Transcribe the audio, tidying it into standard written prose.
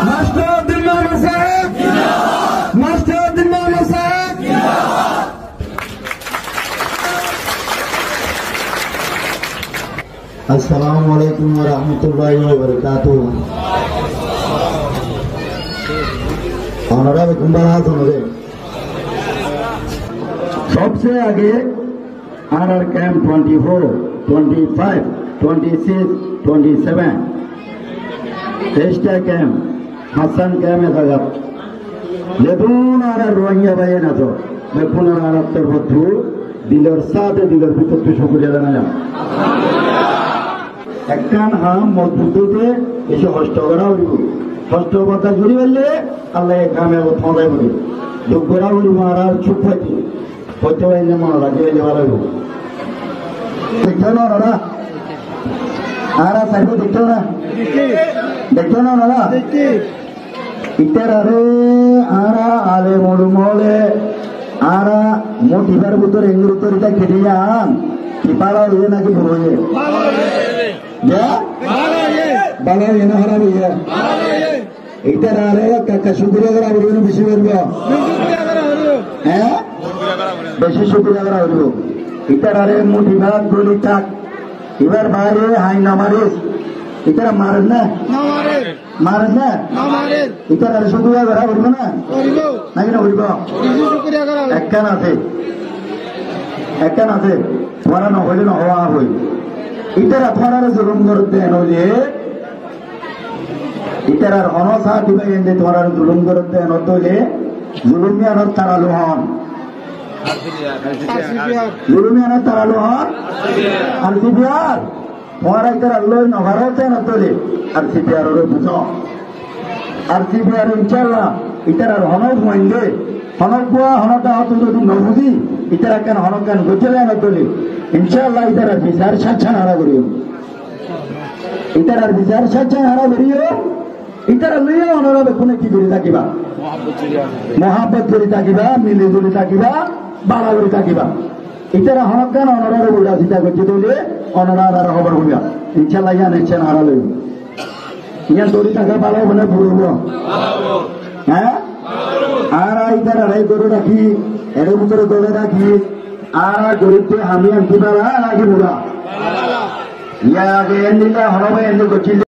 মাস্টারউদ্দিন মাওলানা সাহেব মাস্টারউদ্দিন মাওলানা সাহেব अस्सलामु अलैकुम व रहमतुल्लाहि व बरकातुहू। ऑनरेबल कुंभार सुनोगे सबसे आगे आर कैंप 24, 25, 26, 27 एस्टा कैंप हासन कैंप जगह लेबुन आर रोहिंग्या भाई ना तो मैं पुनः आर तरफथु दिलर साथ दिलर भीतर तो शुक्रिया জানালাম। একখান হাম মজবুততে এসে হস্ত করা হইব হস্ত কথা জুড়ি বললে আল্লাহ কামে ফোনাই বলি দুঃখরা বলি মারার চুপ হইতে হইতে পারলে মনে রাখি হইলে ভালো হইব। দেখছো না ওরা আরা সাইব দেখছো না ওরা ইটার আরে আরা আলে মরুমলে আরা মোটিবার ভিতরে এঙ্গুর তরিটা কেটে যান টিপালা হইয়ে নাকি বড় হইয়ে ya bala yana haramu ya ita rare ka shukriya kara bolu beshi berbo beshi shukriya kara bolu ita rare mudibad goli tak ibar bare hai namaris ita marna ita rare shukriya kara bolu na nagi na bolu shukriya kara ekkan ase wara na hoile na hawa hoi इतरा थोड़ा जुलुम करते हैं नोले इतरा अनसा दिवाई इंदे थोड़ा जुलुम करते हैं नोले जुलुमिया न तरालुहान जुलुमिया न तरालुहान अर्सिबियार थोड़ा इतरा अल्लाह न भरोसे हैं नोले अर्सिबियार और बुझो अर्सिबियार इंशाल्लाह इतरा हनोक माइंडे हनोक बुआ हनोका हाथों तो नबुदी इतरा कन हनोक कन गुजरे नोले इंशाल्लाह इधर बिजार छाछा हारा करियो इधर बिजार छाछा हारा करियो इधर लइया ओनरा बेखुने की करि থাকিবা मोहब्बत करि থাকিবা मिली जुली থাকিবা बाला करि থাকিবা इधर हनकान ओनरा रे बुडा सीता गजि दोले ओनरा रा खबर होया इंशाल्लाह या नेचन हारा लइयो या दोरी टाका बाला बने बुड़ो हैं आरा इधर रे दोरो राखी एरे मुतरे दोले राखी आरा गरीबते हामी अंतिमाला आगे बुरा या आगे एंडिला हनोबे एंडिल को